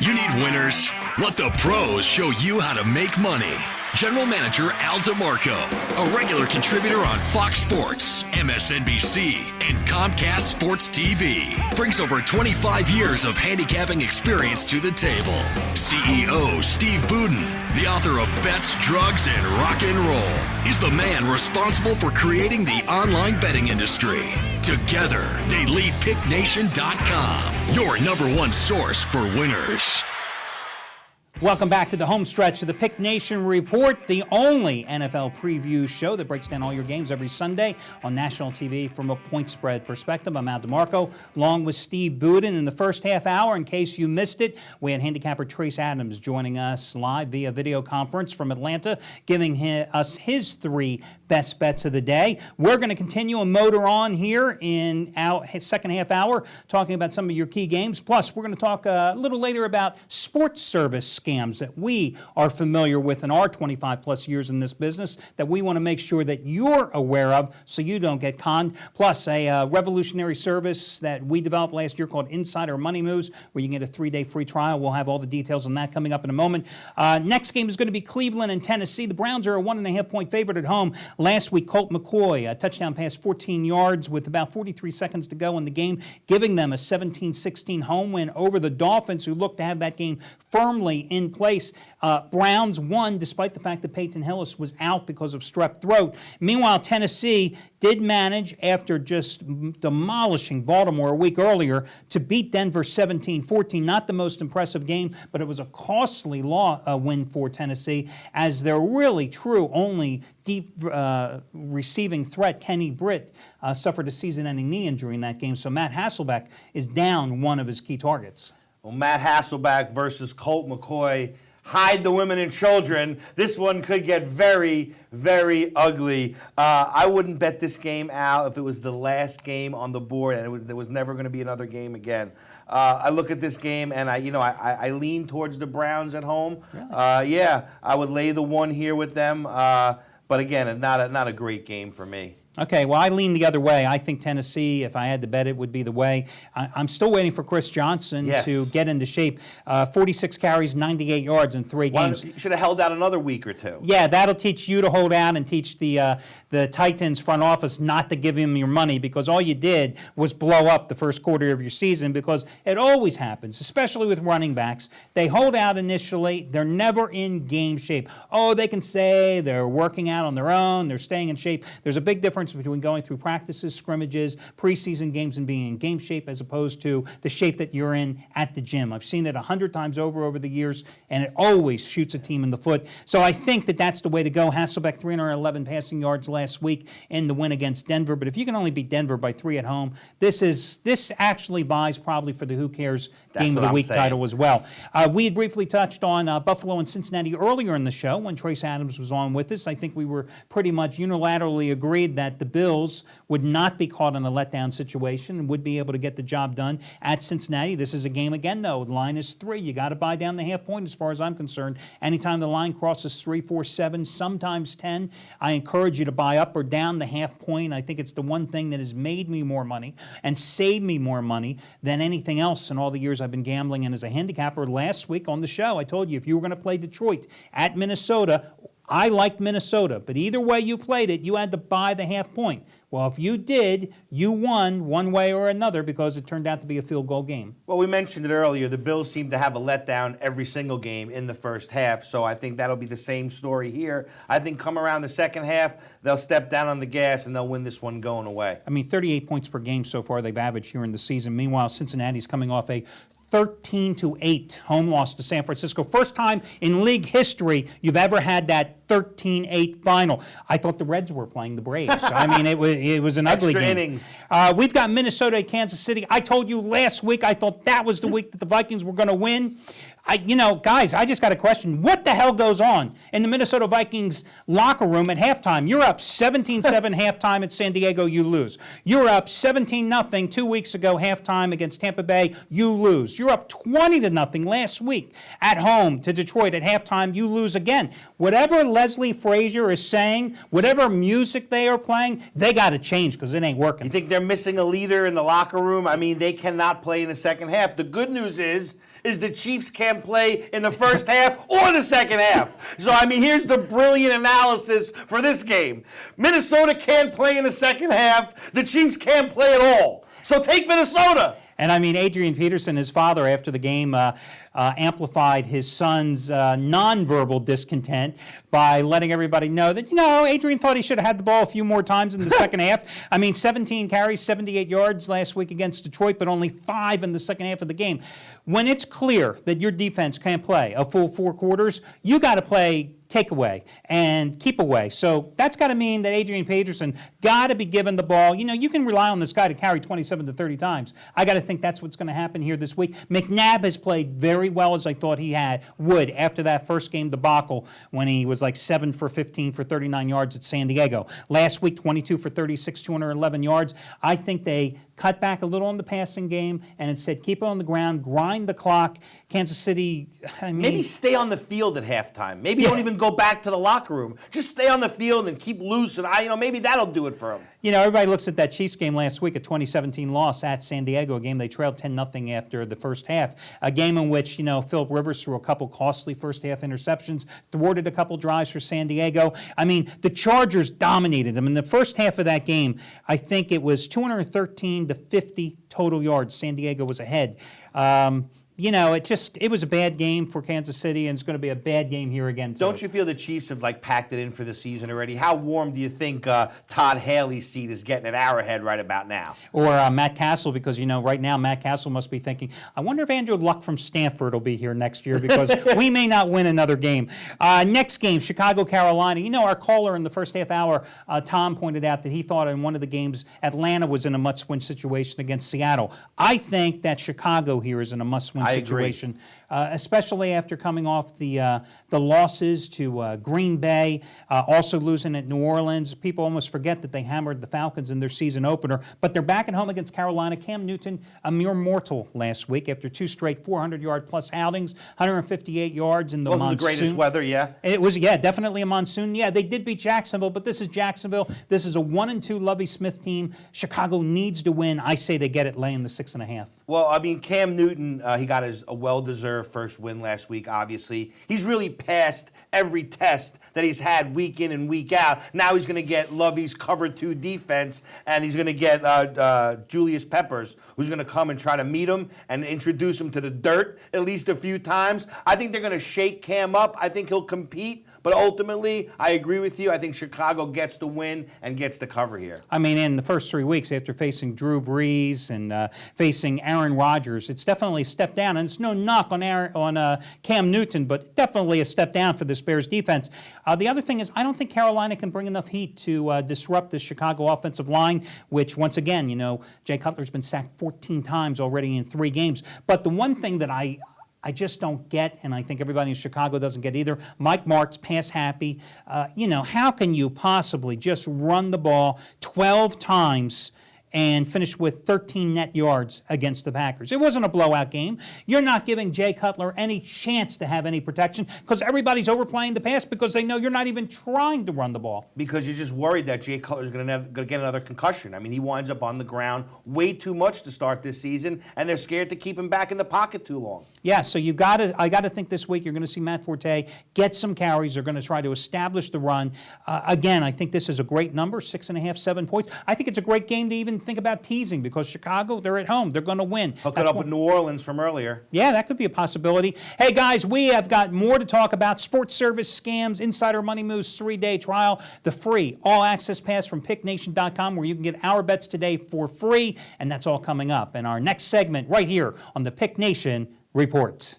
You need winners? Let the pros show you how to make money. General Manager Al DeMarco, a regular contributor on Fox Sports, MSNBC, and Comcast Sports TV, brings over 25 years of handicapping experience to the table. CEO Steve Budin, the author of Bets, Drugs, and Rock and Roll, is the man responsible for creating the online betting industry. Together, they lead PickNation.com, your #1 source for winners. Welcome back to the home stretch of the Pick Nation Report, the only NFL preview show that breaks down all your games every Sunday on national TV from a point spread perspective. I'm Al DeMarco, along with Steve Budin. In the first half hour, in case you missed it, we had handicapper Trace Adams joining us live via video conference from Atlanta, giving us his 3 best bets of the day. We're going to continue and motor on here in our second half hour, talking about some of your key games. Plus, we're going to talk a little later about sports service scams that we are familiar with in our 25 plus years in this business that we want to make sure that you're aware of so you don't get conned. Plus a revolutionary service that we developed last year called Insider Money Moves, where you can get a 3-day free trial. We'll have all the details on that coming up in a moment. Next game is going to be Cleveland and Tennessee. The Browns are a 1.5-point favorite at home. Last week, Colt McCoy, a touchdown pass, 14 yards with about 43 seconds to go in the game, giving them a 17-16 home win over the Dolphins, who look to have that game firmly in place. Browns won despite the fact that Peyton Hillis was out because of strep throat. Meanwhile, Tennessee did manage, after just demolishing Baltimore a week earlier, to beat Denver 17-14. Not the most impressive game, but it was a costly win for Tennessee, as their really true only deep receiving threat, Kenny Britt, suffered a season-ending knee injury in that game. So Matt Hasselbeck is down one of his key targets. Well, Matt Hasselbeck versus Colt McCoy. Hide the women and children. This one could get very, very ugly. I wouldn't bet this game out if it was the last game on the board and there was never going to be another game again. I look at this game and I lean towards the Browns at home. Really? Yeah, I would lay the 1 here with them. But again, not a great game for me. Okay, well, I lean the other way. I think Tennessee, if I had to bet it, would be the way. I'm still waiting for Chris Johnson to get into shape. 46 carries, 98 yards in 3 games. You should have held out another week or 2. Yeah, that'll teach you to hold out and teach the Titans front office not to give him your money, because all you did was blow up the first quarter of your season, because it always happens, especially with running backs. They hold out initially. They're never in game shape. Oh, they can say they're working out on their own. They're staying in shape. There's a big difference between going through practices, scrimmages, preseason games, and being in game shape as opposed to the shape that you're in at the gym. I've seen it 100 times over the years, and it always shoots a team in the foot. So I think that that's the way to go. Hasselbeck, 311 passing yards last week in the win against Denver. But if you can only beat Denver by 3 at home, this actually buys probably for the Who Cares Game of the Week title as well. We had briefly touched on Buffalo and Cincinnati earlier in the show when Trace Adams was on with us. I think we were pretty much unilaterally agreed that the Bills would not be caught in a letdown situation and would be able to get the job done at Cincinnati. This is a game again, though. The line is 3. You got to buy down the half point as far as I'm concerned. Anytime the line crosses 3, 4, 7, sometimes 10, I encourage you to buy up or down the half point. I think it's the one thing that has made me more money and saved me more money than anything else in all the years I've been gambling. And as a handicapper last week on the show, I told you if you were going to play Detroit at Minnesota, I liked Minnesota, but either way you played it, you had to buy the half point. Well, if you did, you won one way or another because it turned out to be a field goal game. Well, we mentioned it earlier. The Bills seem to have a letdown every single game in the first half, so I think that'll be the same story here. I think come around the second half, they'll step down on the gas and they'll win this one going away. I mean, 38 points per game so far they've averaged here in the season. Meanwhile, Cincinnati's coming off a 13-8 home loss to San Francisco. First time in league history you've ever had that 13-8 final. I thought the Reds were playing the Braves. I mean, it was an ugly game. Extra innings. We've got Minnesota at Kansas City. I told you last week I thought that was the week that the Vikings were going to win. Guys, I just got a question. What the hell goes on in the Minnesota Vikings locker room at halftime? You're up 17-7 halftime at San Diego, you lose. You're up 17-0 2 weeks ago halftime against Tampa Bay, you lose. You're up 20-0 last week at home to Detroit at halftime, you lose again. Whatever Leslie Frazier is saying, whatever music they are playing, they got to change because it ain't working. You think they're missing a leader in the locker room? I mean, they cannot play in the second half. The good news is the Chiefs can't play in the first half or the second half. So, I mean, here's the brilliant analysis for this game. Minnesota can't play in the second half. The Chiefs can't play at all. So take Minnesota. And I mean, Adrian Peterson, his father, after the game, amplified his son's nonverbal discontent by letting everybody know that, Adrian thought he should have had the ball a few more times in the second half. I mean, 17 carries, 78 yards last week against Detroit, but only 5 in the second half of the game. When it's clear that your defense can't play a full 4 quarters, you got to play takeaway and keep away. So that's got to mean that Adrian Peterson got to be given the ball. You can rely on this guy to carry 27 to 30 times. I got to think that's what's going to happen here this week. McNabb has played very well, as I thought he would after that first game debacle when he was like 7 for 15 for 39 yards at San Diego. Last week, 22 for 36, 211 yards. I think they cut back a little on the passing game and instead keep it on the ground, grind the clock. Kansas City, maybe stay on the field at halftime. Maybe don't even go back to the locker room. Just stay on the field and keep loose, and maybe that'll do it for them. Everybody looks at that Chiefs game last week, a 2017 loss at San Diego, a game they trailed 10-0 after the first half, a game in which, Philip Rivers threw a couple costly first-half interceptions, thwarted a couple drives for San Diego. I mean, the Chargers dominated them. In the first half of that game, I think it was 213 to 50 total yards. San Diego was ahead. It was a bad game for Kansas City, and it's going to be a bad game here again, too. Don't you feel the Chiefs have, packed it in for the season already? How warm do you think Todd Haley's seat is getting at Arrowhead right about now? Or Matt Castle, because, right now Matt Castle must be thinking, I wonder if Andrew Luck from Stanford will be here next year because we may not win another game. Next game, Chicago, Carolina. Our caller in the first half hour, Tom, pointed out that he thought in one of the games Atlanta was in a must-win situation against Seattle. I think that Chicago here is in a must-win situation, especially after coming off the losses to Green Bay, also losing at New Orleans. People almost forget that they hammered the Falcons in their season opener, but they're back at home against Carolina. Cam Newton, a mere mortal last week after 2 straight 400-yard-plus outings, 158 yards in the monsoon. Wasn't the greatest weather, yeah? It was, definitely a monsoon. Yeah, they did beat Jacksonville, but this is Jacksonville. This is a 1-2 Lovie Smith team. Chicago needs to win. I say they get it laying the 6.5. Well, I mean, Cam Newton, he got a well-deserved first win last week, obviously. He's really passed every test that he's had week in and week out. Now he's going to get Lovey's cover 2 defense, and he's going to get Julius Peppers, who's going to come and try to meet him and introduce him to the dirt at least a few times. I think they're going to shake Cam up. I think he'll compete. But ultimately, I agree with you. I think Chicago gets the win and gets the cover here. I mean, in the first 3 weeks after facing Drew Brees and facing Aaron Rodgers, it's definitely a step down. And it's no knock on Cam Newton, but definitely a step down for this Bears defense. The other thing is, I don't think Carolina can bring enough heat to disrupt the Chicago offensive line, which, once again, Jay Cutler's been sacked 14 times already in 3 games. But the one thing that I just don't get, and I think everybody in Chicago doesn't get either. Mike Martz, pass happy. How can you possibly just run the ball 12 times and finish with 13 net yards against the Packers? It wasn't a blowout game. You're not giving Jay Cutler any chance to have any protection because everybody's overplaying the pass because they know you're not even trying to run the ball. Because you're just worried that Jay Cutler's going to get another concussion. I mean, he winds up on the ground way too much to start this season, and they're scared to keep him back in the pocket too long. Yeah, so I got to think this week you're going to see Matt Forte get some carries. They're going to try to establish the run. Again, I think this is a great number, 6.5, 7 points. I think it's a great game to even think about teasing because Chicago, they're at home. They're going to win. Hook it up with New Orleans from earlier. Yeah, that could be a possibility. Hey, guys, we have got more to talk about. Sports service scams, insider money moves, 3-day trial, the free all-access pass from picknation.com where you can get our bets today for free, and that's all coming up in our next segment right here on the Pick Nation Report.